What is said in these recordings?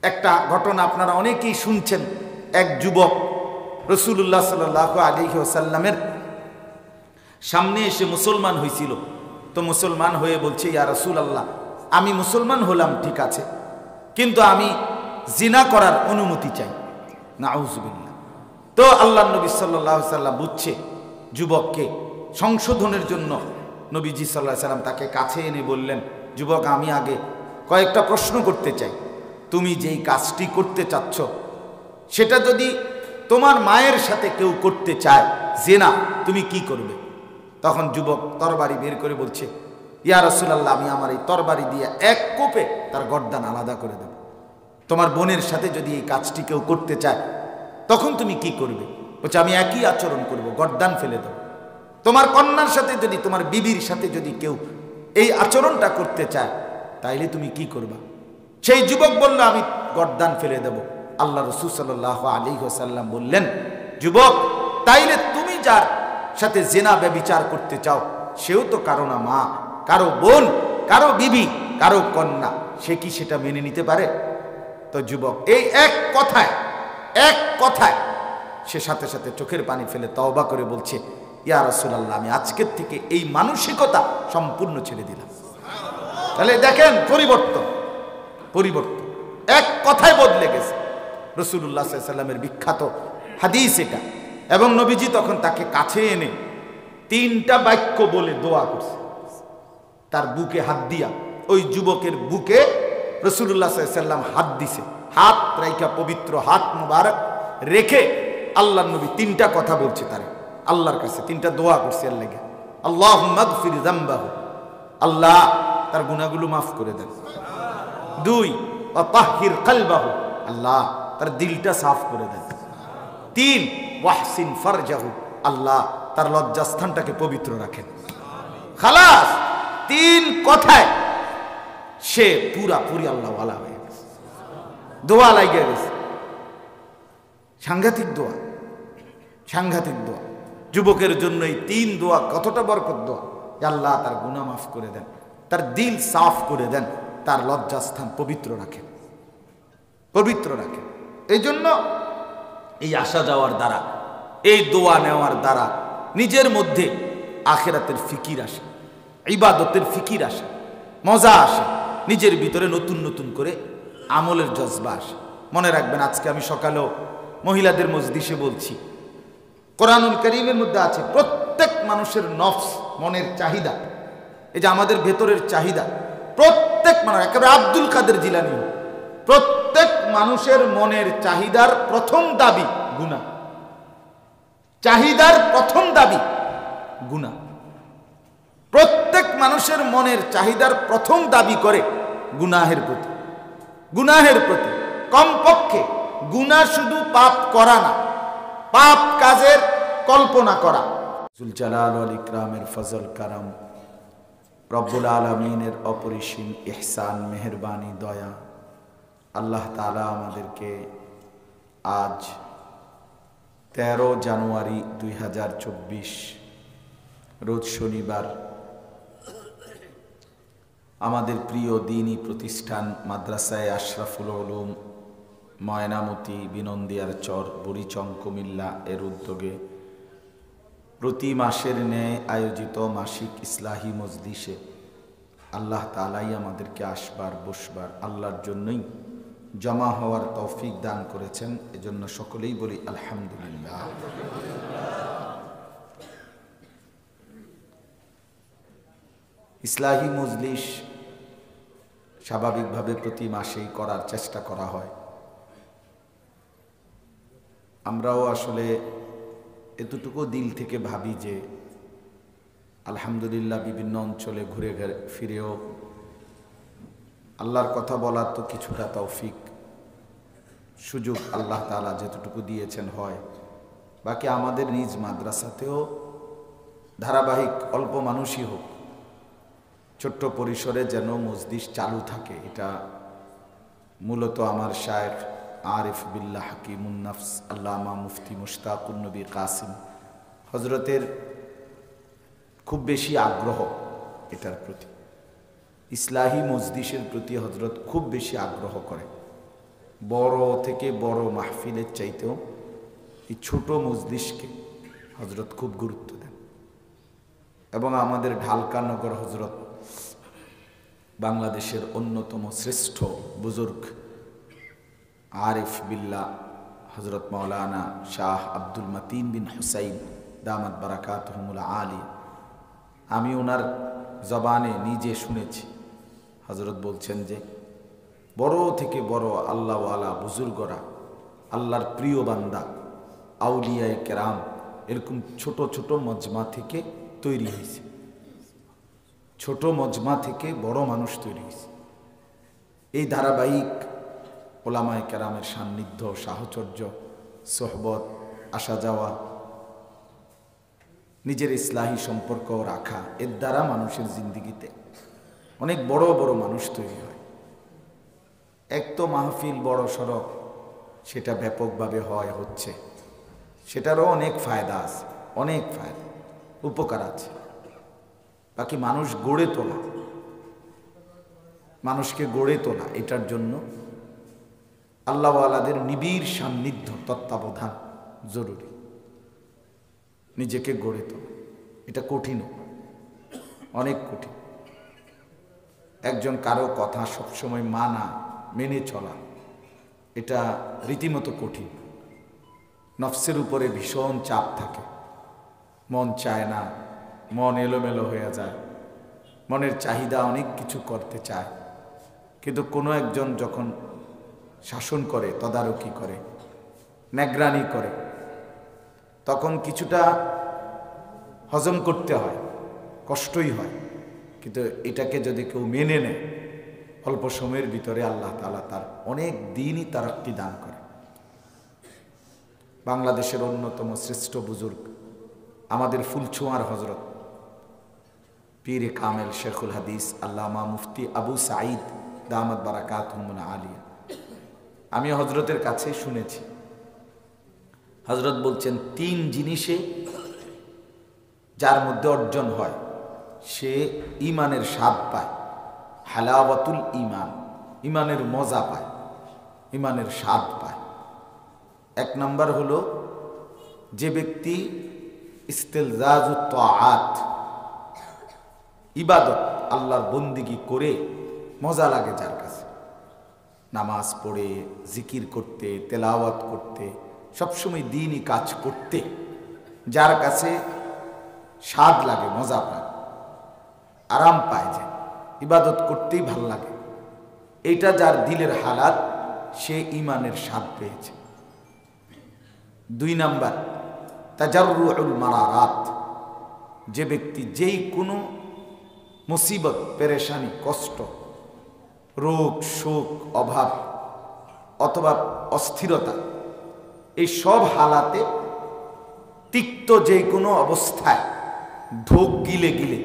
একটা ঘটনা আপনারা অনেকেই শুনছেন। এক যুবক রাসূলুল্লাহ সাল্লাল্লাহু আলাইহি ওয়াসাল্লামের সামনে এসে মুসলমান হয়েছিল। তো মুসলমান হয়ে বলছে, ইয়া রাসূলুল্লাহ, আমি মুসলমান হলাম ঠিক আছে, কিন্তু আমি জিনা করার অনুমতি চাই। নাউযুবিল্লাহ। তো আল্লাহর নবী সাল্লাল্লাহু আলাইহি ওয়াসাল্লাম বুঝছে যুবককে সংশোধনের জন্য নবীজি সাল্লাল্লাহু আলাইহি ওয়াসাল্লাম তাকে কাছে এনে বললেন, যুবক, আমি আগে কয়েকটা প্রশ্ন করতে চাই। তুমি যেই কাজটি করতে চাচ্ছ সেটা যদি তোমার মায়ের সাথে কেউ করতে চায় জিনা, তুমি কি করবে? তখন যুবক তরবারি বের করে বলছে, ইয়া রাসূলুল্লাহ, আমি আমার এই তরবারি দিয়ে এক কোপে তার গর্দান আলাদা করে দেব। তোমার বোনের সাথে যদি এই কাজটি কেউ করতে চায় তখন তুমি কি করবে? বলছে, আমি একই আচরণ করব, গর্দান ফেলে দেব। তোমার কন্যার সাথে যদি, তোমার বিবির সাথে যদি কেউ এই আচরণটা করতে চায় তাইলে তুমি কি করবা? সেই যুবক বলল, আমি গর্দান ফেলে দেব। আল্লাহ রাসূল সাল্লাল্লাহু আলাইহি ওয়াসাল্লাম বললেন, যুবক, তাইলে তুমি যার সাথে জিনা ব্যভিচার করতে চাও সেও তো কারো না মা, কারো বোন, কারো বিবি, কারো কন্যা, সে কি সেটা মেনে নিতে পারে? তো যুবক এই এক কথায় সে সাথে সাথে চোখের পানি ফেলে তওবা করে বলছে, ইয়া রাসূলুল্লাহ, আমি আজকের থেকে এই মানসিকতা সম্পূর্ণ ছেড়ে দিলাম। তাহলে দেখেন পরিবর্তন, এক কথায় বদলে গেছে। রাসূলুল্লাহ সাল্লাল্লাহু আলাইহি ওয়াসাল্লামের বিখ্যাত হাদিস এটা। এবং নবীজি তখন তাকে কাছে এনে 3টা বাক্য বলে দোয়া করছে। তার বুকে হাত দিয়া, ওই যুবকের বুকে রাসূলুল্লাহ সাল্লাল্লাহু আলাইহি ওয়াসাল্লাম হাত দিছে। হাত রাইখা, পবিত্র হাত মুবারক রেখে আল্লাহর নবী 3টা কথা বলছে তারে, আল্লাহর কাছে 3টা দোয়া করছে। এর লাগে আল্লাহুম্মা গফির যামবাহু, আল্লাহ তার গুনাহগুলো মাফ করে দেন। 2, ওয়া তাহহির কলবাহু, আল্লাহ তার দিলটা সাফ করে দেন। 3, ওয়াহসিন ফারজাহু, আল্লাহ তার লজ্জাস্থানটাকে পবিত্র রাখেন। খালাস, 3 কথায় সে পুরাপুরি আল্লাহ ওয়ালা হয়ে গেছে। দোয়া লাগিয়ে গেছে। সাংঘাতিক দোয়া। যুবকের জন্য এই 3 দোয়া কতটা বরকত দোয়া। আল্লাহ তার গুনাহ মাফ করে দেন, তার দিল সাফ করে দেন, তার লজ্জাস্থান পবিত্র রাখেন। এই জন্য এই আসা যাওয়ার দ্বারা, এই দোয়া নেওয়ার দ্বারা নিজের মধ্যে আখিরাতের ফিকির আসে, ইবাদতের ফিকির আসে, মজা আসে, নিজের ভিতরে নতুন নতুন করে আমলের জজবা আসে। মনে রাখবেন, আজকে আমি সকালেও মহিলাদের মজলিসে বলছি, কোরআনুল কারীমের মধ্যে আছে প্রত্যেক মানুষের নফস, মনের চাহিদা, এই যে আমাদের ভেতরের চাহিদা, প্রত্যেক মানুষ, একেবারে আব্দুল কাদের জিলানী, প্রত্যেক মানুষের মনের চাহিদার প্রথম দাবি গুনাহ। চাহিদার প্রথম দাবি গুনাহ। প্রত্যেক মানুষের মনের চাহিদার প্রথম দাবি করে গুনাহের প্রতি। কমপক্ষে গুনাহ শুধু পাপ করা না, পাপ কাজের কল্পনা করা। জুল জালাল ওয়াল ইকরামের ফজল কারাম, রব্বুল আলামিনের অপরিসীম ইহসান, মেহেরবানি, দয়া, আল্লাহ তাআলা আমাদেরকে আজ 13 জানুয়ারি 2024 রোজ শনিবার আমাদের প্রিয় দ্বীনি প্রতিষ্ঠান মাদ্রাসায়ে আশরাফুল উলুম ময়নামতি বিনন্দিয়ার চর বুড়িচং কুমিল্লা এর উদ্যোগে প্রতি মাসের ন্যায় আয়োজিত মাসিক ইসলাহি মজলিসে আল্লাহ তাআলাই আমাদেরকে আসবার বসবার আল্লাহর জন্যই জমা হওয়ার তৌফিক দান করেছেন। এজন্য সকলেই বলি আলহামদুলিল্লাহ। ইসলাহি মজলিস স্বাভাবিকভাবে প্রতি মাসেই করার চেষ্টা করা হয়। আমরাও আসলে এতটুকু দিল থেকে ভাবি যে আলহামদুলিল্লাহ বিভিন্ন অঞ্চলে ঘুরে ফিরেও আল্লাহর কথা বলার তো কিছুটা তৌফিক সুযোগ আল্লাহ তাআলা যেতটুকু দিয়েছেন হয়। বাকি আমাদের নিজ মাদ্রাসাতেও ধারাবাহিক অল্প মানুষই হোক, ছোট্ট পরিসরে যেন মজলিস চালু থাকে। এটা মূলত আমার শায়েখ আরিফ বিল্লাহ হাকিমুন নফস আল্লামা মুফতি মুশতাকুন নবী কাসিম হজরতের খুব বেশি আগ্রহ এটার প্রতি, ইসলাহি মজলিসের প্রতি হজরত খুব বেশি আগ্রহ করে। বড় থেকে বড় মাহফিলের চাইতেও এই ছোট মজলিসকে হজরত খুব গুরুত্ব দেন। এবং আমাদের ঢালকা নগর হজরত বাংলাদেশের অন্যতম শ্রেষ্ঠ বুজুর্গ আরিফ বিল্লাহ হজরত মাওলানা শাহ আব্দুল মতিন বিন হুসাইন দামাত বারাকাতুহুমুল আলী, আমি ওনার জবানে নিজে শুনেছি। হজরত বলছেন যে বড় থেকে বড় আল্লাহওয়ালা বুজুর্গরা, আল্লাহর প্রিয় বান্দা, আউলিয়ায়ে কেরাম এরকম ছোট ছোট মজমা থেকে তৈরি হয়েছে। ছোট মজমা থেকে বড় মানুষ তৈরি হয়েছে। এই ধারাবাহিক ওলামায়ে কেরামের সান্নিধ্য, সাহচর্য, সোহবত, আসা যাওয়া, নিজের ইসলাহি সম্পর্ক রাখা, এর দ্বারা মানুষের জিন্দিগিতে অনেক বড় বড় মানুষ তৈরি হয়। এক তো মাহফিল বড় সড়ক, সেটা ব্যাপকভাবে হচ্ছে, সেটারও অনেক ফায়দা আছে, অনেক ফায়দা, উপকার আছে। বাকি মানুষ গড়ে তোলা, মানুষকে গড়ে তোলা, এটার জন্য আল্লাহওয়ালাদের নিবিড় সান্নিধ্য, তত্ত্বাবধান জরুরি। নিজেকে গড়ে তোলা এটা কঠিন, অনেক কঠিন। একজন কারো কথা সবসময় মানা, মেনে চলা, এটা রীতিমতো কঠিন। নফসের উপরে ভীষণ চাপ থাকে, মন চায় না, মন এলোমেলো হয়ে যায়, মনের চাহিদা অনেক কিছু করতে চায়। কিন্তু কোনো একজন যখন শাসন করে, তদারকি করে, নেগরানি করে, তখন কিছুটা হজম করতে হয়, কষ্টই হয়। কিন্তু এটাকে যদি কেউ মেনে নেয়, অল্প সময়ের ভিতরে আল্লাহ তাআলা তার অনেক দিনই তারাক্কি দান করে। বাংলাদেশের অন্যতম শ্রেষ্ঠ বুজুর্গ আমাদের ফুলছোঁয়ার হজরত পীরে কামেল শেখুল হাদিস আল্লামা মুফতি আবু সাঈদ দামাত বারাকাতুহুমুল আলিয়া, আমি হজরতের কাছে শুনেছি। হজরত বলছেন 3 জিনিসে যার মধ্যে অর্জন হয় সে ইমানের স্বাদ পায়, হালাওয়াতুল ইমান, ইমানের মজা পায়, ইমানের স্বাদ পায়। 1 নম্বর হলো যে ব্যক্তি ইস্তেলজাজুত তাআত, ইবাদত, আল্লাহর বন্দিগি করে মজা লাগে যার কাছে, নামাজ পড়ে, জিকির করতে, তেলাওয়াত করতে, সবসময় দ্বীনি কাজ করতে যার কাছে স্বাদ লাগে, মজা পায়, আরাম পায়, যে ইবাদত করতেই ভাল লাগে, এইটা যার দিলের হালাত, সে ইমানের স্বাদ পেয়েছে। 2 নাম্বার তাজাররুউল মারারাত, যে ব্যক্তি যেই কোনো মুসিবত, পেরেশানি, কষ্ট, রোগ, শোক, অভাব অথবা অস্থিরতা, এই সব হালাতে তিক্ত যে কোনো অবস্থায় ঢোক গিলে গিলে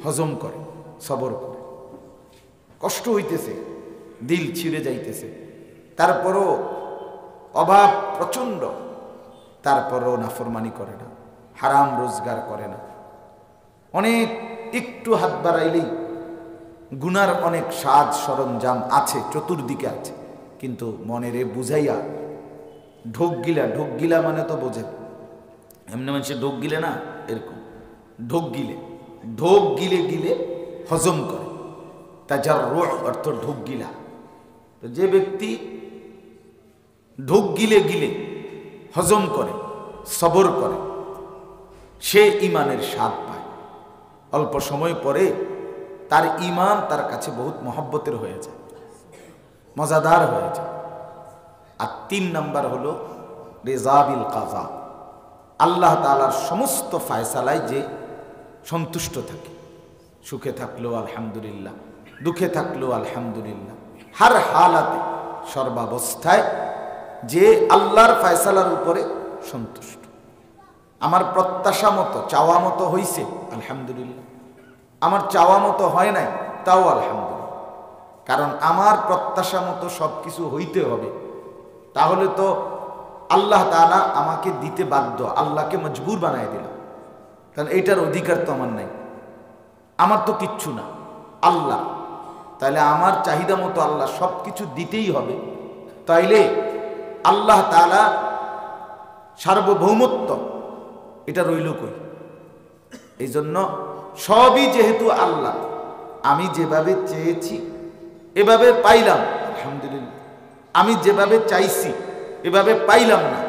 হজম করে, সবর করে। কষ্ট হইতেছে, দিল ছিঁড়ে যাইতেছে, তারপরও অভাব প্রচণ্ড, তারপরও নাফরমানি করে না, হারাম রোজগার করে না। অনেক একটু হাত বাড়াইলেই গুনার অনেক সাজ সরঞ্জাম আছে, চতুর্দিকে আছে, কিন্তু মনেরে বুঝাইয়া ঢোক গিলা, ঢোক গিলা মানে তো বোঝেন, এমনি মানুষের ঢোক গিলে না, এরকম ঢোক গিলে, ঢোক গিলে গিলে হজম করে, তাজাররু অর্থ ঢোক গিলা। তো যে ব্যক্তি ঢোক গিলে গিলে হজম করে, সবর করে, সে ইমানের স্বাদ পায়। অল্প সময় পরে তার ইমান তার কাছে বহুত মহব্বতের হয়ে যায়, মজাদার হয়ে যায়। আর 3 নাম্বার হলো রিজাবিল কাজা, আল্লাহ তাআলার সমস্ত ফায়সালায় যে সন্তুষ্ট থাকে, সুখে থাকলেও আলহামদুলিল্লাহ, দুঃখে থাকলেও আলহামদুলিল্লাহ, হার হালাতে, সর্বাবস্থায় যে আল্লাহর ফায়সালার উপরে সন্তুষ্ট। আমার প্রত্যাশা মতো, চাওয়া মতো হইছে, আলহামদুলিল্লাহ, আমার চাওয়া মতো হয় নাই, তাও আলহামদুলিল্লাহ। কারণ আমার প্রত্যাশা মতো সব কিছু হইতে হবে, তাহলে তো আল্লাহ তাআলা আমাকে দিতে বাধ্য, আল্লাহকে মজবুর বানায় দিলাম, তাহলে এইটার অধিকার তো আমার নাই, আমার তো কিচ্ছু না, আল্লাহ। তাহলে আমার চাহিদা মতো আল্লাহ সব কিছু দিতেই হবে, তাইলে আল্লাহ তাআলা সার্বভৌমত্ব এটা রইল কই? এই জন্য সবই যেহেতু আল্লাহ, আমি যেভাবে চেয়েছি এভাবে পাইলাম, আলহামদুলিল্লাহ। আমি যেভাবে চাইছি এভাবে পাইলাম না,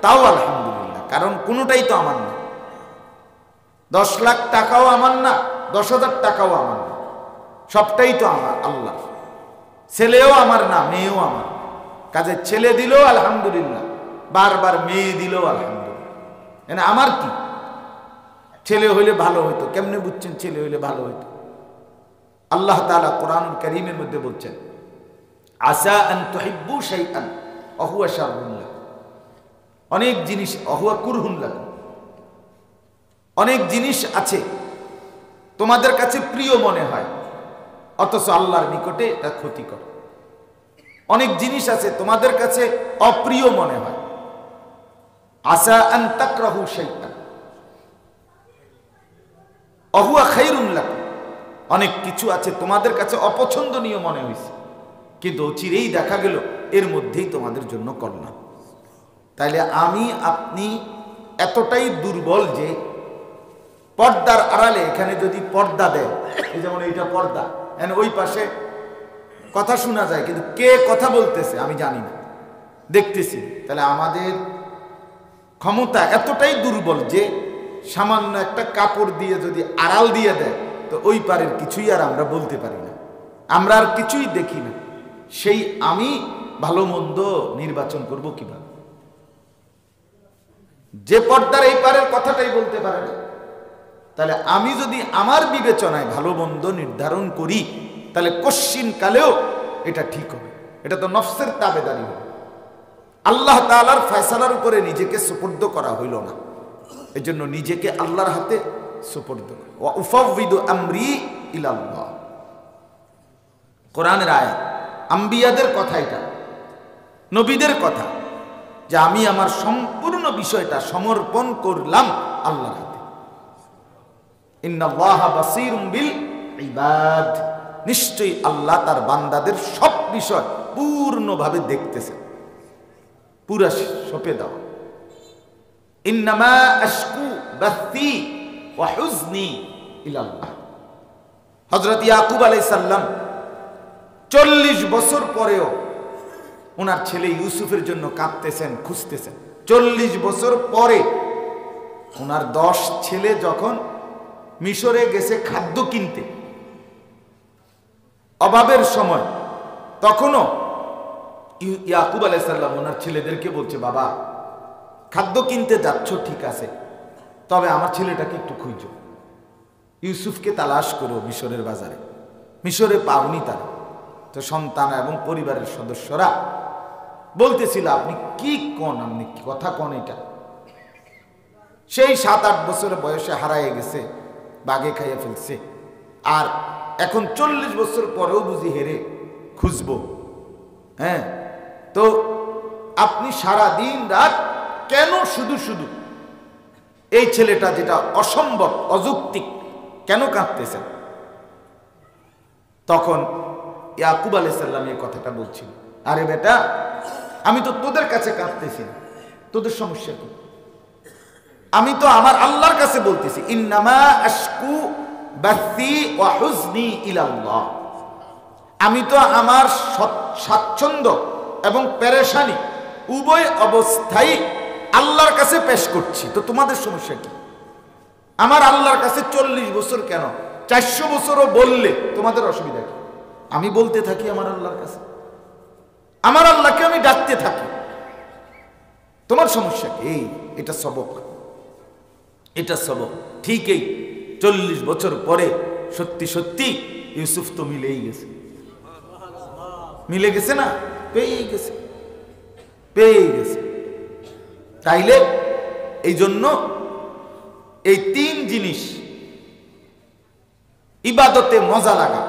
তাও আলহামদুলিল্লাহ, কারণ কোনোটাই তো আমার না। 10 লাখ টাকাও আমার না, 10,000 টাকাও আমার না, সবটাই তো আমার আল্লাহ। ছেলেও আমার না, মেয়েও আমার। কাজে ছেলে দিলেও আলহামদুলিল্লাহ, বারবার মেয়ে দিলেও আলহামদুলিল্লাহ। আমার কি? ছেলে হইলে ভালো হইতো। কেমনে বুঝছেন ছেলে হইলে ভালো হইতো? আল্লাহ তাআলা কোরআনুল কারীমের মধ্যে বলছেন, আসা আন তুহিব্বু শাইআন ওয়া হুয়া শাররুন লাকুম। অনেক জিনিস ওয়া হুয়া কুরহুন লাকুম, অনেক জিনিস আছে তোমাদের কাছে প্রিয় মনে হয়, অথচ আল্লাহর নিকটে তা ক্ষতিকর। অনেক জিনিস আছে তোমাদের কাছে অপ্রিয় মনে হয়। আসা আন তাকরাহু শাইআন ওয়া হুয়া খায়রুন লাকুম। অনেক কিছু আছে তোমাদের কাছে অপছন্দনীয় মনে হয়েছে, কিন্তু অচিরেই দেখা গেল এর মধ্যেই তোমাদের জন্য কল্যাণ। তাইলে আমি আপনি এতটাই দুর্বল যে পর্দার আড়ালে, এখানে যদি পর্দা দেয়, এই যেমন এইটা পর্দা, ওই পাশে কথা শোনা যায়, কিন্তু কে কথা বলতেছে আমি জানি না, দেখতেছি। তাহলে আমাদের ক্ষমতা এতটাই দুর্বল যে সামান্য একটা কাপড় দিয়ে যদি আড়াল দিয়ে দেয়, তো ওই পারের কিছুই আর আমরা বলতে পারি না, আমরা আর কিছুই দেখি না। সেই আমি ভালো মন্দ নির্বাচন করব কিভাবে? যে পর্দার এই পারের কথাটাই বলতে পারে না। তাহলে আমি যদি আমার বিবেচনায় ভালো মন্দ নির্ধারণ করি, তাহলে কশ্চিন কালেও এটা ঠিক হবে। এটা তো নফসের তাবেদারি হবে, আল্লাহ তাআলার ফয়সালার উপরে নিজেকে সুপুর্দ করা হইল না। এই জন্য নিজেকে আল্লাহর হাতে সুপুর্দ করা। ওয়া উফাউযিদু আমরি ইলাল্লাহ, কোরআনের আয়াত, আম্বিয়াদের কথা, এটা নবীদের কথা, যে আমি আমার সম্পূর্ণ বিষয়টা সমর্পণ করলাম আল্লাহর হাতে। ইন্নাল্লাহা বাসীরুম বিল ইবাদ, নিশ্চয়ই আল্লাহ তার বান্দাদের সব বিষয় পূর্ণভাবে দেখতেছেন, পুরা সপে দাও। ইন্নামা আশকু বাসী ওয়া হুজনি ইলাল্লাহ। হযরত ইয়াকুব আলাইহিস সালাম 40 বছর পরেও ওনার ছেলে ইউসুফের জন্য কাঁদতেছেন, খুঁজতেছেন। 40 বছর পরে ওনার 10 ছেলে যখন মিশরে গেছে খাদ্য কিনতে, অভাবের সময়, তখনও ইয়াকুব আলাইহিস সালাম ওনার ছেলেদেরকে বলছে, বাবা খাদ্য কিনতে যাচ্ছ ঠিক আছে, তবে আমার ছেলেটাকে একটু খুঁজো, ইউসুফকে তালাশ করো মিশরের বাজারে। মিশরে পাওনি তারা। তো সন্তান এবং পরিবারের সদস্যরা বলতেছিল, আপনি কি কোন, আপনি কথা কোন, এটা সেই 7-8 বছরের বয়সে হারায় গেছে, বাগে খাইয়া ফেলছে, আর এখন 40 বছর পরেও বুঝি হেরে খুঁজবো। হ্যাঁ, তো আপনি সারা দিন রাত কেন শুধু শুধু এই ছেলেটা যেটা অসম্ভব অযৌক্তিক কেন কাঁদতেছেন? তখন ইয়াকুব আলাইহিস সালাম এই কথাটা বলছিল, আরে বেটা, আমি তো তোদের কাছে কাঁদতেছি না, তোদের সমস্যা কি? আমি তো আমার আল্লাহর কাছে বলতেছি, ইন্নামা আশকু বাসী ওয়া হুজনি ইলাল্লাহ। আমি তো আমার স্বাচ্ছন্দ্য এবং পেরেশানি উভয় অবস্থায় আল্লাহর কাছে পেশ করছি, তো তোমাদের সমস্যা কি? আমার আল্লাহর কাছে 40 বছর কেন, 400 বছরও বললে তোমাদের অসুবিধা কি? আমি বলতে থাকি আমার আল্লাহর কাছে, আমার আল্লাহকে আমি ডাকতে থাকি, তোমার সমস্যা কি? এই এটা সবক, এটা সবক। ঠিকই 40 বছর পরে সত্যি সত্যি ইউসুফ তো মিলেই গেছে, মিলে গেছে না, পেয়ে গেছে, পেয়ে গেছে। তাইলে এই জন্য এই 3 জিনিস, ইবাদতে মজা লাগা,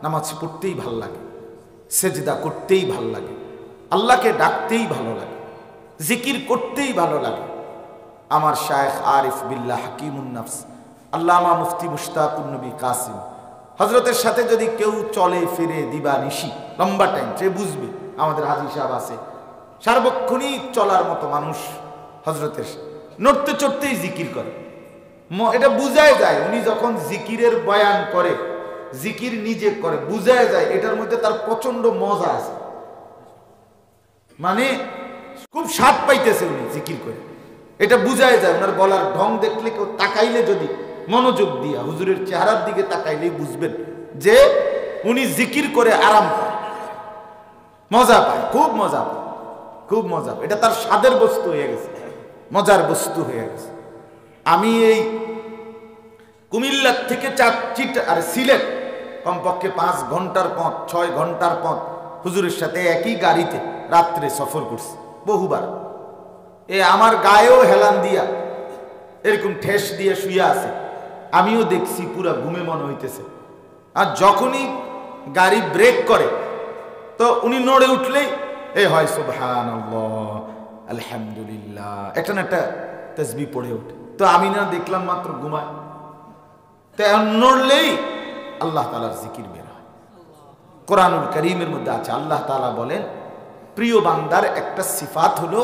নামাজ পড়তেই ভাল লাগে, সেজদা করতেই ভাল লাগে, আল্লাহকে ডাকতেই ভালো লাগে, জিকির করতেই ভালো লাগে। আমার শায়েখ আরিফ বিল্লাহ হাকিমুন নফস আল্লামা মুফতি মুশতাকুন নবী কাসিম হযরতের সাথে যদি কেউ চলে ফিরে দিবা নিশি লম্বা টাইম, সে বুঝবে আমাদের হাজী সাহেব আছে, সার্বক্ষণিক চলার মতো মানুষ, হজরতের নড়তে চড়তেই জিকির করে। এটা বুঝায় যায় উনি যখন জিকিরের বয়ান করে, জিকির নিজে করে, বুঝায় যায় এটার মধ্যে তার প্রচন্ড মজা আছে, মানে খুব স্বাদ পাইতেছে উনি জিকির করে, এটা বুঝায় যায়। ওনার বলার ঢং দেখলে কেউ তাকাইলে, যদি মনোযোগ দিয়া হুজুরের চেহারার দিকে তাকাইলেই বুঝবেন যে উনি জিকির করে আরাম পায়, মজা পায়, খুব মজা পায়, খুব মজা পায়। এটা তার স্বাদের বস্তু হয়ে গেছে, মজার বস্তু হয়ে গেছে। আমি এই কুমিল্লার থেকে আর সিলেট কমপক্ষে 5 ঘন্টার পথ, 6 ঘন্টার পথ হুজুরের সাথে একই গাড়িতে রাত্রে সফর করছি বহুবার। আমার গায়েও হেলান দিয়া এরকম ঠেস দিয়ে শুয়ে আছে, আমিও দেখছি, পুরা ঘুমে মনে হইতেছে। আর যখনই গাড়ি ব্রেক করে তো উনি নড়ে উঠলেই হয় সুবহানাল্লাহ, আলহামদুলিল্লাহ, একটা না একটা তাসবিহ পড়ে ওঠে। তো আমি না দেখলাম মাত্র ঘুমায়, তো নড়লেই আল্লাহ তাআলার জিকির বের হয়। কোরআনুল কারীমের মধ্যে আছে, আল্লাহ তাআলা বলেন প্রিয় বান্দার একটা সিফাত হলো,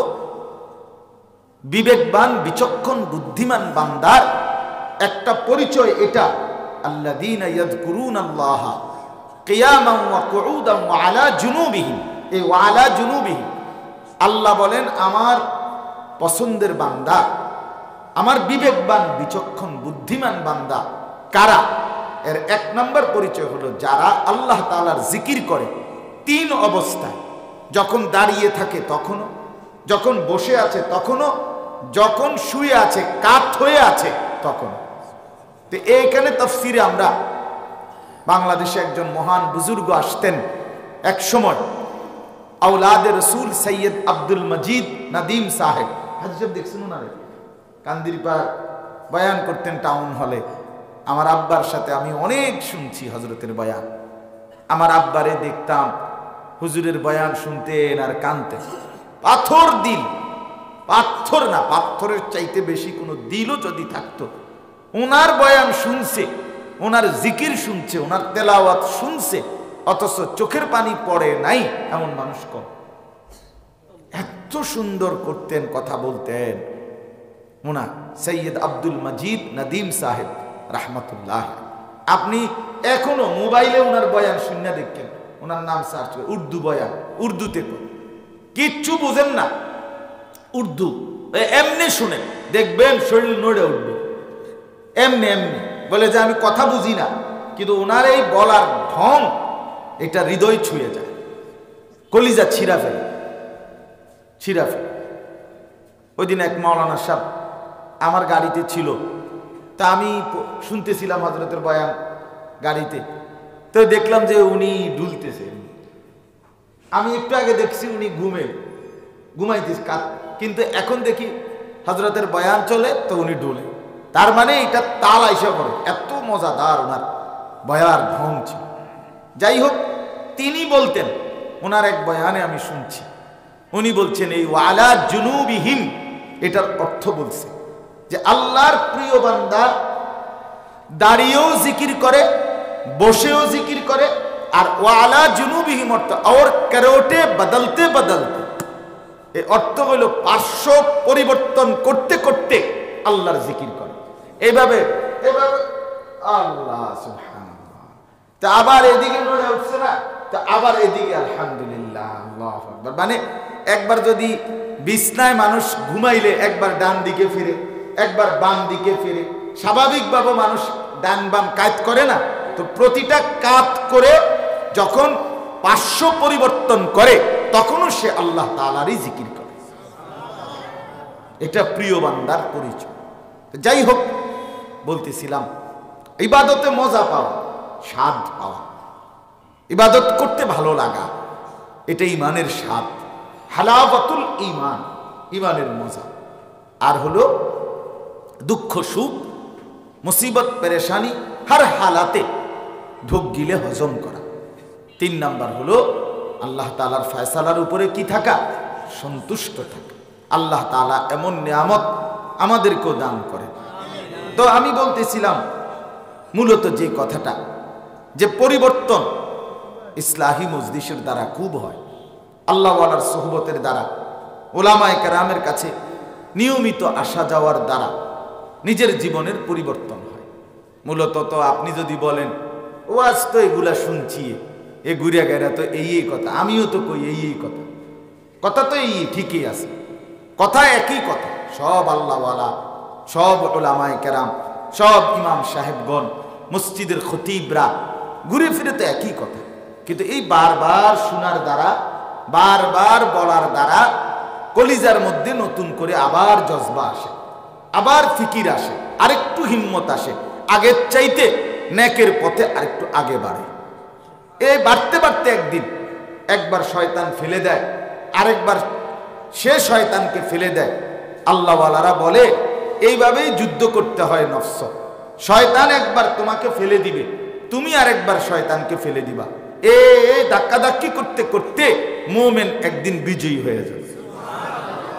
বিবেকবান বিচক্ষণ বুদ্ধিমান বান্দার একটা পরিচয় এটা, আল্লাযীনা ইয়াযকুরুনাল্লাহা কিয়ামান ওয়া কুউদান ওয়া আলা জুনুবিহিম। এই ওয়া আলা জুনুবিহিম, আল্লাহ বলেন আমার পছন্দের বান্দা, আমার বিবেকবান বিচক্ষণ বুদ্ধিমান বান্দা কারা? এর 1 নম্বর পরিচয় হলো যারা আল্লাহ তাআলার জিকির করে 3 অবস্থায়, যখন দাঁড়িয়ে থাকে তখনও, যখন বসে আছে তখনও, যখন শুয়ে আছে কাত হয়ে আছে তখন। তো এইখানে তাফসিরে আমরা, বাংলাদেশে একজন মহান বুজুর্গ আসতেন এক সময়, আওলাদে রসুল সৈয়দ আব্দুল মজিদ নাদিম সাহেব, হাজী সাহেব দেখছেন না, কান্দিরপাড় বয়ান করতেন টাউন হলে। আমার আব্বার সাথে আমি অনেক শুনছি হজরতের বয়ান। আমার আব্বারে দেখতাম হুজুরের বয়ান শুনতেন আর কানতেন, পাথর দিল, পাথর না, পাথরের চাইতে বেশি কোনো দিলও যদি থাকতো, ওনার বয়ান শুনছে, ওনার জিকির শুনছে, ওনার তেলাওয়াত শুনছে, অথচ চোখের পানি পড়ে নাই এমন মানুষ কম। এত সুন্দর করতেন, কথা বলতেন ওনার সৈয়দ আব্দুল মজিদ নাদিম সাহেব রাহমাতুল্লাহ। আপনি এখনো মোবাইলে ওনার বয়ান শুনে দেখেন, ওনার নাম সার্চ করে, উর্দু বয়ান, উর্দুতে কিচ্ছু বুঝেন না, উর্দু এমনি শুনে দেখবেন শরীর নড়ে উঠবে, এমনি এমনি বলে যে আমি কথা বুঝি না, কিন্তু ওনার এই বলার ঢং এটা হৃদয় ছুঁয়ে যায়, কলিজা ছিঁড়া ফেলে, ছিঁড়া ফেলে। ওই দিন এক মাওলানা সাহেব আমার গাড়িতে ছিল, তা আমি শুনতেছিলাম হযরতের বয়ান গাড়িতে, তো দেখলাম যে উনি ডুলতেছে। আমি একটু আগে দেখছি উনি ঘুমাইতেছে, কিন্তু এখন দেখি হযরতের বয়ান চলে তো উনি ডুলে, তার মানে এটা তাল আইসা পড়ে, এত মজাদার ওনার বয়ার ঢং ছিল। যাই হোক, তিনি বলতেন, ওনার এক বয়ানে আমি শুনছি, উনি বলছেন এই ওয়ালা জুনুবিহিম, এটার অর্থ বলছে যে আল্লাহর প্রিয় বান্দা দাঁড়িয়েও জিকির করে, বসেও জিকির করে, আর ওয়ালা জুনুবিহিম অর্থ और करवटे बदलते बदलते, এই অর্থ হলো পার্শ্ব পরিবর্তন করতে করতে আল্লাহর জিকির করে, এইভাবে এইভাবে আল্লাহ সুবহানাল্লাহ, তা আবার এদিকে নড়ে উঠছে না, তা আবার এদিকে আলহামদুলিল্লাহ আল্লাহু আকবার। মানে একবার যদি বিছনায় মানুষ ঘুমাইলে একবার ডান দিকে ফিরে, একবার বাম দিকে ফিরে, স্বাভাবিকভাবে মানুষ ডান বাম কাত করে না, তো প্রতিটা কাত করে যখন পার্শ্ব পরিবর্তন করে তখনও সে আল্লাহ তাআলারই জিকির করে। এটা প্রিয় বান্দার পরিচয়। যাই হোক, বলতেছিলাম ইবাদতে মজা পাওয়া, স্বাদ পাওয়া, ইবাদত করতে ভালো লাগা, এটা ইমানের স্বাদ, হালাওয়াতুল ঈমান, ইমানের মজা। আর হলো দুঃখ সুখ মুসিবত পেরেশানি হর হালাতে ঢোক গিলে হজম করা। 3 নাম্বার হলো আল্লাহ তাআলার ফয়সালার উপরে কি থাকা, সন্তুষ্ট থাকা। আল্লাহ তাআলা এমন নিয়ামত আমাদেরকেও দান করে। তো আমি বলতেছিলাম মূলত যে কথাটা, যে পরিবর্তন ইসলাহি মজলিসের দ্বারা খুব হয়, আল্লাহওয়ালার সোহবতের দ্বারা, ওলামায়ে কেরামের কাছে নিয়মিত আসা যাওয়ার দ্বারা নিজের জীবনের পরিবর্তন হয়। মূলত তো আপনি যদি বলেন ওয়াজ তো এগুলা শুনছি, এ ঘুরিয়া গেরা তো এই কথা, আমিও তো কই এই কথা, কথা তো এই ঠিকই আছে, কথা একই কথা। সব আল্লাহওয়ালা, সব ওলামায়ে কেরাম, সব ইমাম সাহেবগণ, মসজিদের খতিবরা ঘুরে ফিরে তো একই কথা। কিন্তু এই বারবার শোনার দ্বারা, বারবার বলার দ্বারা কলিজার মধ্যে নতুন করে আবার জজবা আসে, আবার ফিকির আসে, আরেকটু হিম্মত আসে, আগের চাইতে নেকের পথে আরেকটু আগে বাড়ে। এই বাড়তে বাড়তে একদিন একবার শয়তান ফেলে দেয়, আরেকবার সে শয়তানকে ফেলে দেয়। আল্লাহওয়ালারা বলে এইভাবেই যুদ্ধ করতে হয় নফস। শয়তান একবার তোমাকে ফেলে দিবে, তুমি আরেকবার শয়তানকে ফেলে দিবা। ধাক্কাধাক্কি করতে করতে মুমিন একদিন বিজয়ী হয়ে যাবে।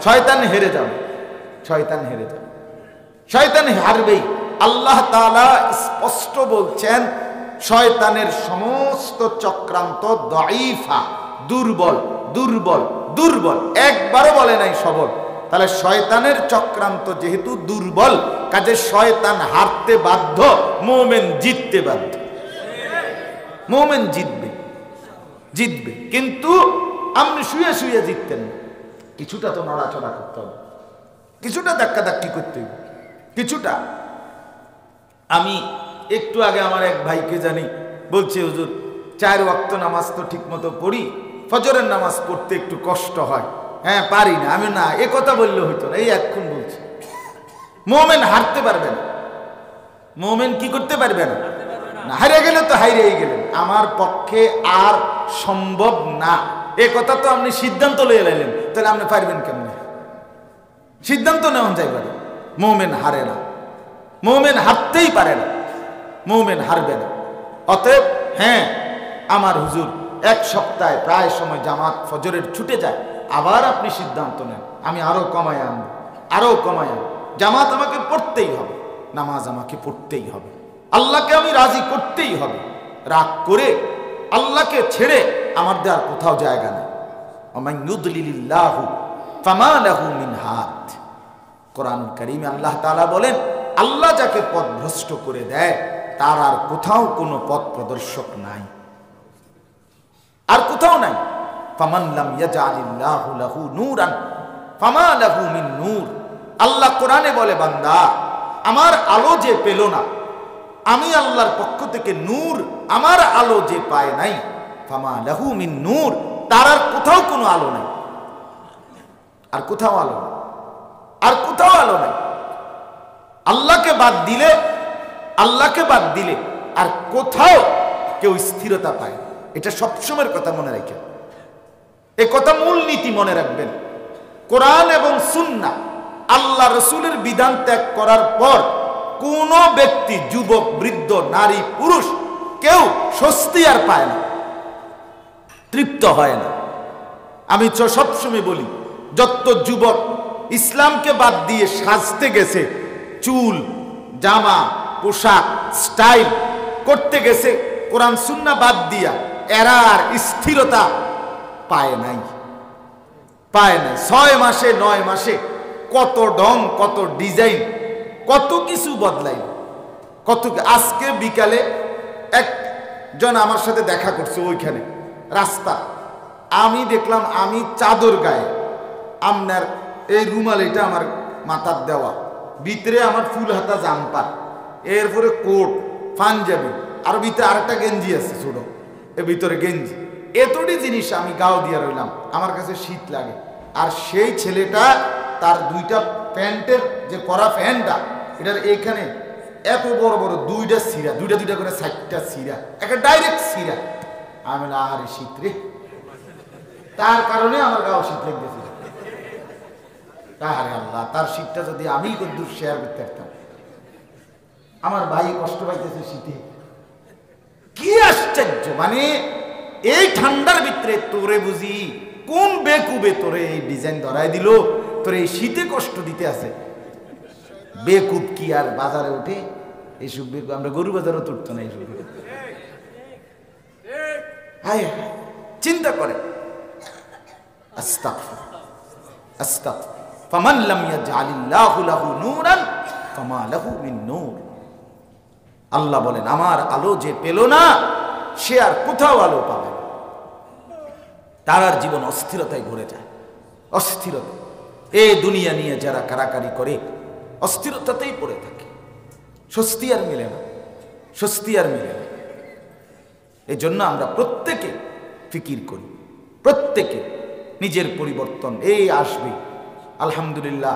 শয়তান হেরে যাবে, শয়তান হেরে যাবে, শয়তান হারবেই। আল্লাহ তাআলা স্পষ্ট বলছেন শয়তানের সমস্ত চক্রান্ত দাঈফা, দুর্বল দুর্বল দুর্বল, একবারও বলে নাই সবল। তাহলে শয়তানের চক্রান্ত যেহেতু দুর্বল, কাজে শয়তান হারতে বাধ্য, মুমিন জিততে বাধ্য। মুমিন জিতবে, জিতবে, কিন্তু আপনি শুয়ে শুয়ে জিততেন না। কিছুটা তো নড়াচড়া করতে হবে, কিছুটা ধাক্কাধাক্কি করতে হবে, কিছুটা। আমি একটু আগে আমার এক ভাইকে জানি বলছে, হুজুর 4 ওয়াক্ত নামাজ তো ঠিক মতো পড়ি, ফজরের নামাজ পড়তে একটু কষ্ট হয়, হ্যাঁ পারি না। আমি না, এ কথা বললে হইতো না, এই এখন বলছি। মুমিন হারতে পারবে না, মুমিন কি করতে পারবে না, হারে গেলে তো হাইরেই গেলেন, আমার পক্ষে আর সম্ভব না, এ কথা তো আপনি সিদ্ধান্ত লয়ে লাইলেন, তাহলে আপনি পারবেন কেমনে? সিদ্ধান্ত নেওয়া যায় পারে। মুমিন হারে না, মুমিন হারতেই পারে না, মুমিন হারবে না। অতএব হ্যাঁ, আমার হুজুর 1 সপ্তাহে প্রায় সময় জামাত ফজরের ছুটে যায়, আবার আপনি সিদ্ধান্ত নেন আমি আরো কমায় আনবো, আরো কমায় আনবো। জামাত আমাকে পড়তেই হবে, নামাজ আমাকে পড়তেই হবে, আল্লাহকে আমি রাজি করতেই হবে। রাগ করে আল্লাহকে ছেড়ে আমার দেওয়ার কোথাও জায়গা নেই। ওমান ইউদলিলিল্লাহু ফামা লাহু মিন হাদ। কোরআনুল কারীমে আল্লাহ তাআলা বলেন, আল্লাহ যাকে পথভ্রষ্ট করে দেয় তার আর কোথাও কোনো পথ প্রদর্শক নাই, আর কোথাও নাই। ফামান লাম ইয়াজআলিল্লাহু লাহু নূরান ফামা লাহু মিন নূর। আল্লাহ কোরআনে বলে, বান্দা আমার আলো যে পেল না, আমি আল্লাহর পক্ষ থেকে নূর, আমার আলো যে পায় নাই, ফামা লাহু মিন নূর, তার আর কোথাও কোনো আলো নাই, আর কোথাও আলো নাই, আর কোথাও আলো নাই। আল্লাহকে বাদ দিলে, আল্লাহকে বাদ দিলে আর কোথাও কেউ স্থিরতা পায়। এটা সবসময়ের কথা মনে রাখেন, এ কথা মূল নীতি মনে রাখবেন। কোরআন এবং সুন্নাহ, আল্লাহ রসুলের বিধান ত্যাগ করার পর কোন ব্যক্তি, যুবক, বৃদ্ধ, নারী, পুরুষ, কেউ স্বস্তি আর পায় না, তৃপ্ত হয় না। আমি সবসময় বলি, যত যুবক ইসলামকে বাদ দিয়ে সাজতে গেছে, চুল, জামা, পোশাক, স্টাইল করতে গেছে কোরআন সুন্নাহ বাদ দিয়া, এরা আর স্থিরতা পায় নাই, পায় নাই। 6 মাসে 9 মাসে কত ঢং, কত ডিজাইন, কত কিছু বদলাইল, কত। আজকে বিকালে একজন আমার সাথে দেখা করছে ওইখানে রাস্তা, আমি দেখলাম আমি চাদর গায়ে, আপনার এই রুমাল, এটা আমার মাথার দেওয়া, ভিতরে আমার ফুল হাতা জাম্পার, এরপরে কোট, পাঞ্জাবি, আর ভিতরে আরেকটা গেঞ্জি আছে ছোট, এর ভিতরে গেঞ্জি, এতটি জিনিস আমি গাও দিয়া রইলাম, আমার কাছে শীত লাগে। আর সেই ছেলেটা তার 2টা প্যান্টের যে করা প্যান্টটা, এটার এইখানে এত বড় বড় 2টা সিরা, 2টা করে 4টা সিরা, একটা ডাইরেক্ট সিরা। আমি বললাম, আরে শীত রে, তার কারণে আমার গাও শীত লেগেছে। আরে আল্লাহ, তার শীতটা যদি আমি কদ্দুর শেয়ার করতে পারতাম। আমার ভাই কষ্ট পাইতেছে শীতে, কি আশ্চর্য! মানে এই ঠান্ডার ভিতরে তোরে বুঝি কোন বেকুবে তোরে এই ডিজাইন ধরাই দিল, তোরে এই শীতে কষ্ট দিতে আছে। বেকুব কি আর বাজারে উঠে এইসব বেকুব? আমরা গরু বাজারও তুলতো না এইসব। চিন্তা করে আস্তাগফির আস্তাগফির ফামান লাম ইয়াজআলিল্লাহু লাহু নূরান ফামা লাহু মিন নূর। আল্লাহ বলেন আমার আলো যে পেল না সে আর কোথাও আলো পাবে না। তার আর জীবন অস্থিরতায় ভরে যায়, অস্থিরতা। এই দুনিয়া নিয়ে যারা কারাকারি করে অস্থিরতাতেই পড়ে থাকে, স্বস্তি আর মিলে না, স্বস্তি আর মিলে না। এই জন্য আমরা প্রত্যেকে ফিকির করি, প্রত্যেকে নিজের পরিবর্তন এই আসবে। আলহামদুলিল্লাহ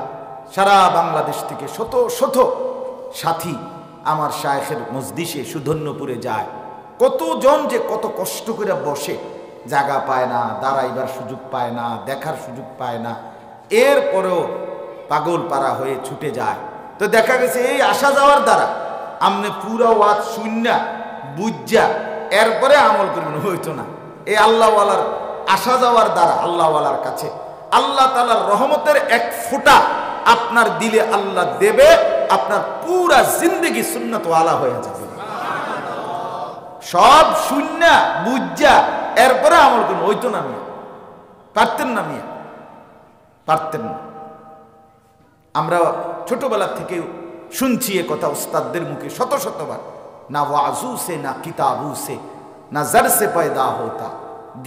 সারা বাংলাদেশ থেকে শত শত সাথী আমার শায়েখের মজলিসে সুধন্যপুরে যায়। কতজন যে কত কষ্ট করে বসে, জায়গা পায় না, দাঁড়াইবার সুযোগ পায় না, দেখার সুযোগ পায় না, এরপরেও পাগল পারা হয়ে ছুটে যায়। তো দেখা গেছে এই আসা যাওয়ার দ্বারা আমনে পুরা ওয়াজ শূন্য বুঝা এরপরে আমল করবেন হইতো না। এই আল্লাহওয়ালার আসা যাওয়ার দ্বারা আল্লাহওয়ালার কাছে আল্লাহ তাআলার রহমতের এক ফোঁটা আপনার দিলে আল্লাহ দেবে, আপনার পুরা জিন্দেগি সুন্নাত ওয়ালা হয়ে যাবে। সব শূন্য বুঝা এরপরে আমল করবেন হইতো না মিয়া, পারতেন না মিয়া, পারতেন না। আমরা ছোটবেলা থেকে শুনছি এ কথা উস্তাদদের মুখে শত শতবার, না ওয়াজু সে না কিতাবু সে না জর সে पैदा होता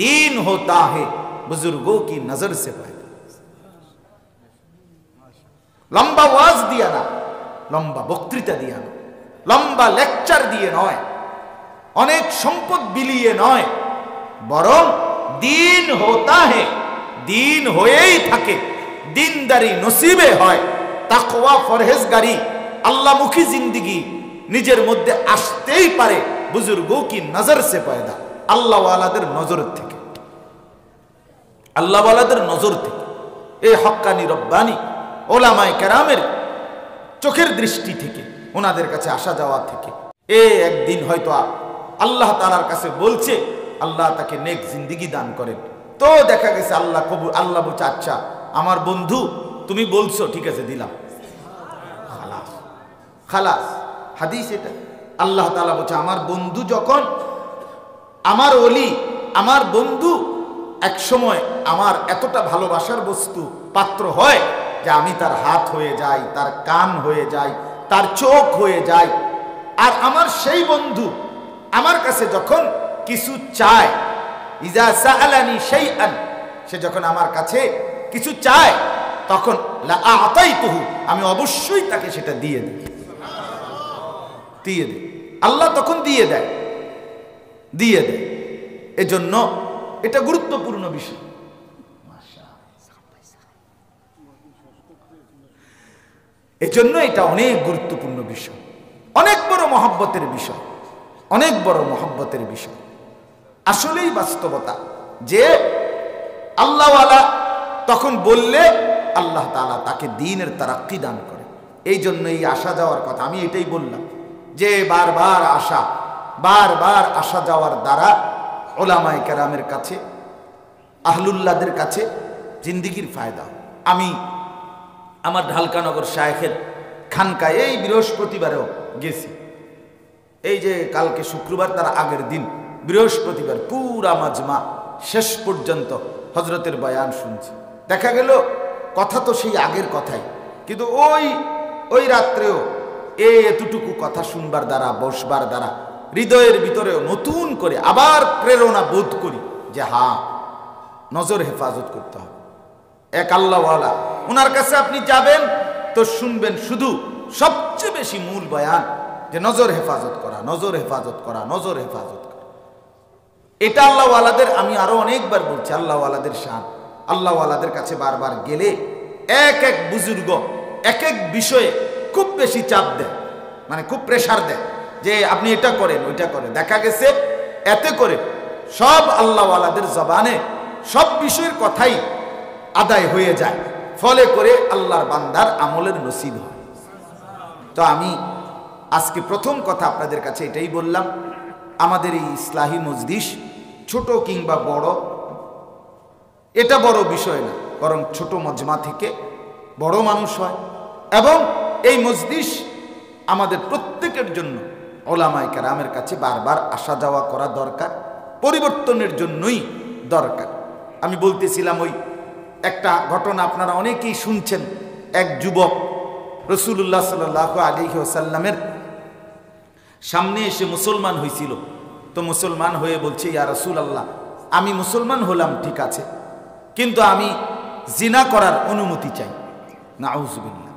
दीन होता है बुजुर्गों की नजर से पैदा। লম্বা ওয়াজ দিয়া না, লম্বা বক্তৃতা দিয়া না, লম্বা লেকচার দিয়ে নয়, অনেক সম্পদ বিলিয়ে নয়, বরং দিন হোতা হে, দিন হয়েই থাকে, দিনদারি নসিবে হয়, তাকওয়া ফরহেজগারি আল্লাহমুখী জিন্দেগি নিজের মধ্যে আসতেই পারে। বুজুর্গোं की নজর সে পয়দা, আল্লাহ ওয়ালাদের নজর থেকে, আল্লাহ ওয়ালাদের নজর থেকে, এই হক্কানি রব্বানি ওলামায়ে কেরামের চোখের দৃষ্টি থেকে, ওনাদের কাছে আসা যাওয়া থেকে। একদিন হয়তো আল্লাহ তাআলার কাছে বলছে, আল্লাহ তাকে নেক জিন্দেগি দান করেন। তো দেখা গেছে আল্লাহ কবুল, আল্লাহ বলছে আচ্ছা আমার বন্ধু তুমি বলছো ঠিক আছে দিলাম, খালাস খালাস। হাদিস এটা, আল্লাহ তাআলা বলছে আমার বন্ধু যখন, আমার ওলি, আমার বন্ধু এক সময় আমার এতটা ভালোবাসার বস্তু পাত্র হয় যে আমি তার হাত হয়ে যাই, তার কান হয়ে যাই, তার চোখ হয়ে যাই। আর আমার সেই বন্ধু আমার কাছে যখন কিছু চায়, ইজা সাআলানি শাইআন, সে যখন আমার কাছে কিছু চায় তখন লা আতাইতুহু, আমি অবশ্যই তাকে সেটা দিয়ে দিই, দিয়ে দিই। আল্লাহ তখন দিয়ে দেয়, দিয়ে দেয়। এজন্য এটা গুরুত্বপূর্ণ বিষয়। এজন্য এটা অনেক গুরুত্বপূর্ণ বিষয়, অনেক বড় মহব্বতের বিষয়, অনেক বড় মহব্বতের বিষয়। আসলেই বাস্তবতা যে আল্লাহওয়ালা তখন বললে আল্লাহ তাআলা তাকে দ্বীনের তারাক্কি দান করে। এই জন্য এই আসা যাওয়ার কথা আমি এটাই বললাম যে বারবার আসা, বারবার আসা যাওয়ার দ্বারা ওলামায়ে কেরামের কাছে, আহলুল্লাহদের কাছে জিন্দেগির ফায়দা। আমি আমার ঢালকানগর শায়েখের খানকায় এই বৃহস্পতিবারেও গেছি। এই যে কালকে শুক্রবার, তার আগের দিন বৃহস্পতিবার পুরা মাজমা শেষ পর্যন্ত হজরতের বয়ান শুনছি। দেখা গেল কথা তো সেই আগের কথাই, কিন্তু ওই রাত্রেও এতটুকু কথা শুনবার দ্বারা, বসবার দ্বারা হৃদয়ের ভিতরেও নতুন করে আবার প্রেরণা বোধ করি যে হ্যাঁ নজর হেফাজত করতে হবে। এক আল্লাহওয়ালা, ওনার কাছে আপনি যাবেন তো শুনবেন শুধু সবচেয়ে বেশি মূল বয়ান যে নজর হেফাজত করা, নজর হেফাজত করা, নজর হেফাজত করা। এটা আল্লাহওয়ালাদের, আমি আরো অনেকবার বলছি, আল্লাহওয়ালাদের শান। আল্লাহওয়ালাদের কাছে বারবার গেলে এক এক বুজুর্গ এক এক বিষয়ে খুব বেশি চাপ দেয়, মানে খুব প্রেসার দেয় যে আপনি এটা করেন ওইটা করেন। দেখা গেছে এতে করে সব আল্লাহওয়ালাদের জবানে সব বিষয়ের কথাই আদায় হয়ে যায়, ফলে করে আল্লাহর বান্দার আমলের নসিব হয়। তো আমি আজকে প্রথম কথা আপনাদের কাছে এটাই বললাম, আমাদের এই ইসলাহি মজলিস ছোট কিংবা বড় এটা বড় বিষয় না, বরং ছোট মজমা থেকে বড় মানুষ হয়। এবং এই মজলিস আমাদের প্রত্যেকের জন্য ওলামায়ে কেরামের কাছে বারবার আসা যাওয়া করা দরকার, পরিবর্তনের জন্যই দরকার। আমি বলতেছিলাম ওই একটা ঘটনা আপনারা অনেকেই শুনছেন। এক যুবক রাসূলুল্লাহ সাল্লাল্লাহু আলাইহি ওয়াসাল্লামের সামনে এসে মুসলমান হয়েছিল। তো মুসলমান হয়ে বলছে, ইয়া রাসূলুল্লাহ, আমি মুসলমান হলাম ঠিক আছে, কিন্তু আমি জিনা করার অনুমতি চাই। নাউযুবিল্লাহ।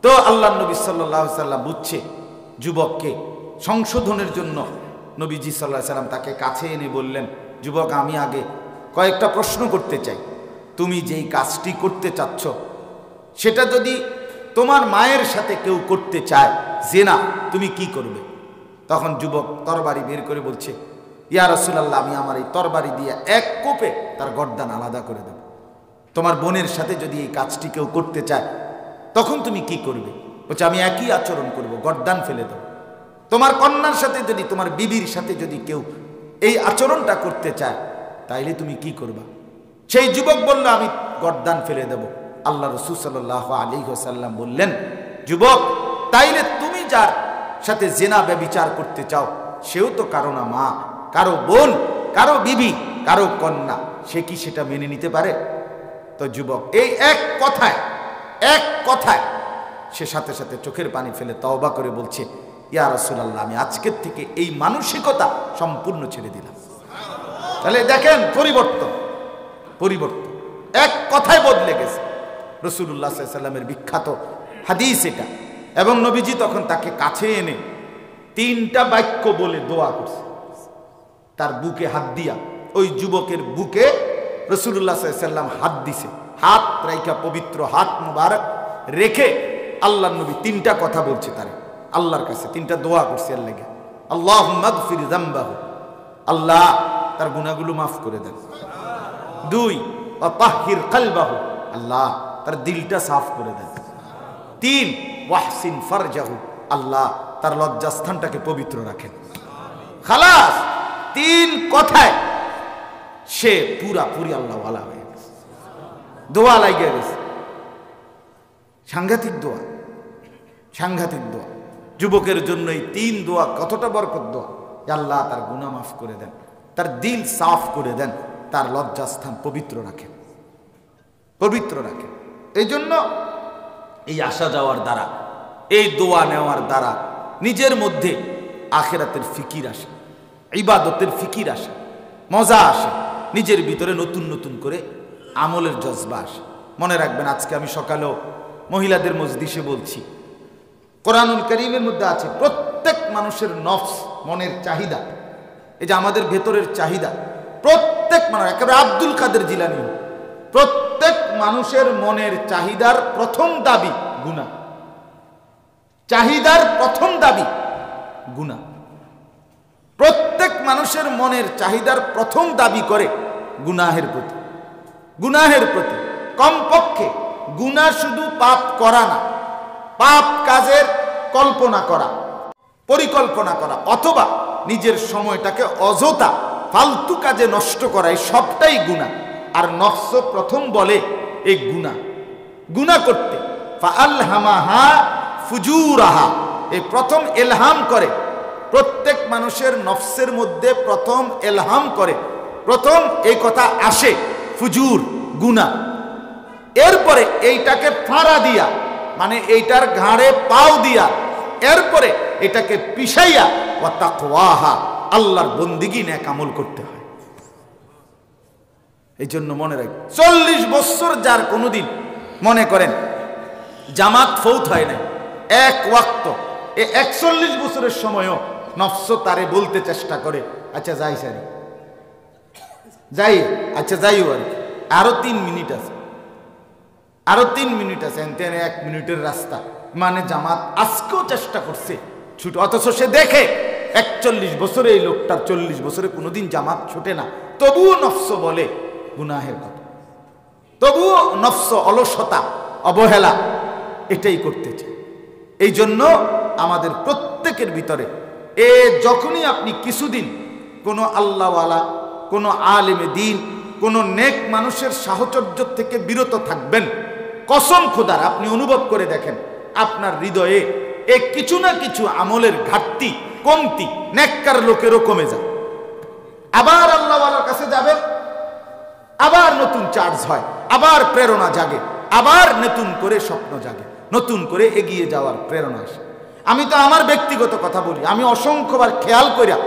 তো আল্লাহর নবী সাল্লাল্লাহু আলাইহি ওয়াসাল্লাম বুঝছে যুবককে সংশোধনের জন্য নবীজি সাল্লাল্লাহু আলাইহি ওয়াসাল্লাম তাকে কাছে এনে বললেন, যুবক, আমি আগে কয়েকটা প্রশ্ন করতে চাই। তুমি যেই কাজটি করতে চাচ্ছ সেটা যদি তোমার মায়ের সাথে কেউ করতে চায় জিনা, তুমি কি করবে? তখন যুবক তরবারি বের করে বলছে, ইয়া রাসূলুল্লাহ, আমি আমার এই তরবারি দিয়ে এক কোপে তার গর্দান আলাদা করে দেব। তোমার বোনের সাথে যদি এই কাজটি কেউ করতে চায় তখন তুমি কি করবে? বলছে, আমি একই আচরণ করব, গর্দান ফেলে দেব। তোমার কন্যার সাথে যদি, তোমার বিবির সাথে যদি কেউ এই আচরণটা করতে চায় তাইলে তুমি কি করবা? সেই যুবক বলল, আমি গর্দান ফেলে দেব। আল্লাহ রাসূল সাল্লাল্লাহু আলাইহি ওয়াসাল্লাম বললেন, যুবক, তাইলে তুমি যার সাথে জিনা ব্যভিচার করতে চাও সেও তো কারো না মা, কারো বোন, কারো বিবি, কারো কন্যা, সে কি সেটা মেনে নিতে পারে? তো যুবক এই এক কথায় সে সাথে সাথে চোখের পানি ফেলে তওবা করে বলছে, ইয়া রাসূলুল্লাহ, আমি আজকের থেকে এই মানসিকতা সম্পূর্ণ ছেড়ে দিলাম। তাহলে দেখেন পরিবর্তন, এক কথায় বদলে গেছে। রাসূলুল্লাহ সাল্লাল্লাহু আলাইহি ওয়াসাল্লামের বিখ্যাত হাদিস এটা। এবং নবীজি তখন তাকে কাছে এনে 3টা বাক্য বলে দোয়া করছে। তার বুকে হাত দিয়া, ওই যুবকের বুকে রাসূলুল্লাহ সাল্লাল্লাহু আলাইহি ওয়াসাল্লাম হাত দিছে। হাত রাইখা, পবিত্র হাত মুবারক রেখে আল্লাহর নবী 3টা কথা বলছে তারে, আল্লাহর কাছে 3টা দোয়া করছে। এর লেগে আল্লাহুম্মা গফির যামবাহু, আল্লাহ তার গুনাহগুলো মাফ করে দেন। 2, ওয়া তাহহির কলবাহু, আল্লাহ তার দিলটা সাফ করে দেন। 3, ওয়াহসিন ফারজাহু, আল্লাহ তার লজ্জাস্থানটাকে পবিত্র রাখেন। খালাস, 3 কথায় সে পুরাপুরি আল্লাহ ওয়ালা হয়ে গেছে। দোয়া লাগিয়ে গেছে। সাংঘাতিক দোয়া। যুবকের জন্য এই 3 দোয়া কতটা বরকত দোয়া। আল্লাহ তার গুনাহ মাফ করে দেন, তার দিল সাফ করে দেন, তার লজ্জাস্থান পবিত্র রাখেন। এই জন্য এই আসা যাওয়ার দ্বারা, এই দোয়া নেওয়ার দ্বারা নিজের মধ্যে আখিরাতের ফিকির আসে, ইবাদতের ফিকির আসে, মজা আসে, নিজের ভিতরে নতুন নতুন করে আমলের জজবা আসে। মনে রাখবেন, আজকে আমি সকালেও মহিলাদের মজলিসে বলছি, কোরআনুল কারীমের মধ্যে আছে প্রত্যেক মানুষের নফস, মনের চাহিদা, এই যে আমাদের ভেতরের চাহিদা, প্রত্যেক মানুষ, একেবারে আব্দুল কাদের জিলানী, প্রত্যেক মানুষের মনের চাহিদার প্রথম দাবি গুনাহ। চাহিদার প্রথম দাবি গুনাহ। প্রত্যেক মানুষের মনের চাহিদার প্রথম দাবি করে গুনাহের প্রতি। কমপক্ষে গুনাহ শুধু পাপ করা না, পাপ কাজের পরিকল্পনা করা অথবা নিজের সময়টাকে অযথা ফালতু কাজে নষ্ট করা, এই সবটাই গুনাহ। আর নফস প্রথম বলে এই গুনাহ করতে, ফাআলহামাহা ফুজুরাহা, এই প্রথম ইলহাম করে। প্রত্যেক মানুষের নফসের মধ্যে প্রথম ইলহাম করে, প্রথম এই কথা আসে ফুজুর, গুনাহ। এরপরে এইটাকে ফাঁড়া দিয়া, মানে এইটার ঘাড়ে পাও দিয়া, এরপরে এটাকে পিছাইয়া ওয়া তাকওয়াহা, আল্লাহর বন্দেগী নেক আমল করতে হয়। এই জন্য মনে রাখ, 40 বছর যার কোনোদিন মনে করেন জামাত ফৌত হয় নাই, এক ওয়াক্ত, এই 41 বছরের সময়ও নফস তারে বলতে চেষ্টা করে, আচ্ছা যাই সারি, যাই, আচ্ছা যাইও, আর আরো 3 মিনিট আছে, এনতেন 1 মিনিটের রাস্তা, মানে জামাত আজকেও চেষ্টা করছে ছুটে, অথচ সে দেখে 41 বছরে এই লোকটার 40 বছরে কোনোদিন জামাত ছুটে না, তবুও নফস বলে গুনাহের কথা, তবুও নফস অলসতা, অবহেলা এটাই করতে চায়। এই জন্য আমাদের প্রত্যেকের ভিতরে যখনই আপনি কিছুদিন কোনো আল্লাহওয়ালা, কোনো আলেমে দ্বীন, কোনো নেক মানুষের সাহচর্য থেকে বিরত থাকবেন, কসম খোদার আপনি অনুভব করে দেখেন আপনার হৃদয়ে কিছু না কিছু আমলের ঘাটতি, কমতি নেককার লোকেরও কমে যায়। আবার আল্লাহওয়ালার কাছে যাবেন, আবার নতুন চার্জ হয়, আবার প্রেরণা জাগে, আবার নতুন করে স্বপ্ন জাগে, নতুন করে এগিয়ে যাওয়ার প্রেরণা আসে। আমি তো আমার ব্যক্তিগত কথা বলি, আমি অসংখ্যবার খেয়াল করিয়া,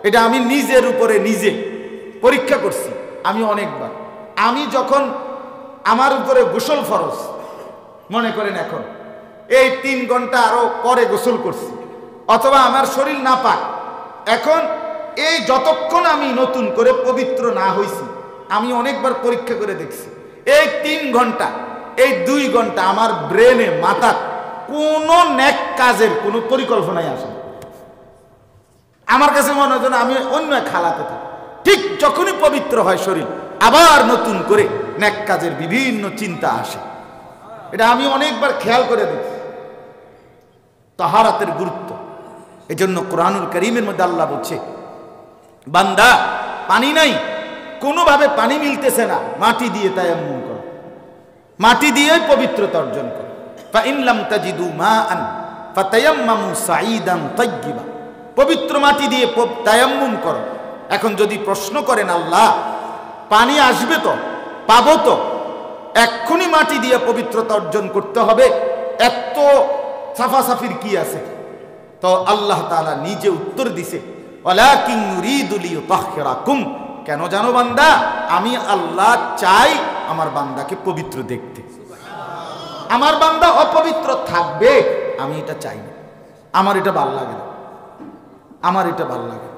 এটা আমি নিজের উপরে নিজে পরীক্ষা করছি। আমি অনেকবার, আমি যখন আমার উপরে গোসল ফরজ মনে করেন, এখন এই 3 ঘন্টা আরো পরে গোসল করছি, অথবা আমার শরীর না পাক, এখন এই যতক্ষণ আমি নতুন করে পবিত্র না হইছি, আমি অনেকবার পরীক্ষা করে দেখছি, এই 3 ঘন্টা, এই 2 ঘন্টা আমার ব্রেনে, মাথা কোনো নেক কাজের কোনো পরিকল্পনাই আসে না। আমার কাছে মনে হয় যেন আমি অন্য এক হালাতে থাকি। ঠিক যখনই পবিত্র হয় শরীর, আবার নতুন করে নেক কাজের বিভিন্ন চিন্তা আসে। এটা আমি অনেকবার খেয়াল করে দেখছি। তাহারাতের গুরুত্ব, এজন্য কোরআনুল কারীমের মধ্যে আল্লাহ বলছে, বান্দা পানি নাই, কোনোভাবে পানি মিলতেছে না, মাটি দিয়ে তায়াম্মুম করো, মাটি দিয়ে পবিত্রতা অর্জন করো। ফাইন লাম তাজিদু মাআন ফাতায়াম্মামু সাঈদান তাইয়্যিবা, পবিত্র মাটি দিয়ে তায়াম্মুম করো। এখন যদি প্রশ্ন করেন, আল্লাহ পানি আসবে তো, পাবো তো, এক্ষুনি মাটি দিয়ে পবিত্রতা অর্জন করতে হবে, এত সাফাসাফির কি আছে? তো আল্লাহ তাআলা নিজে উত্তর দিছে, ওয়ালাকিন ইউরিদু লিইউতাহহিরাকুম, কেন জানো বান্দা, আমি আল্লাহ চাই আমার বান্দাকে পবিত্র দেখতে। আমার বান্দা অপবিত্র থাকবে আমি এটা চাই না, আমার এটা ভালো লাগে না, আমার এটা ভালো লাগে না।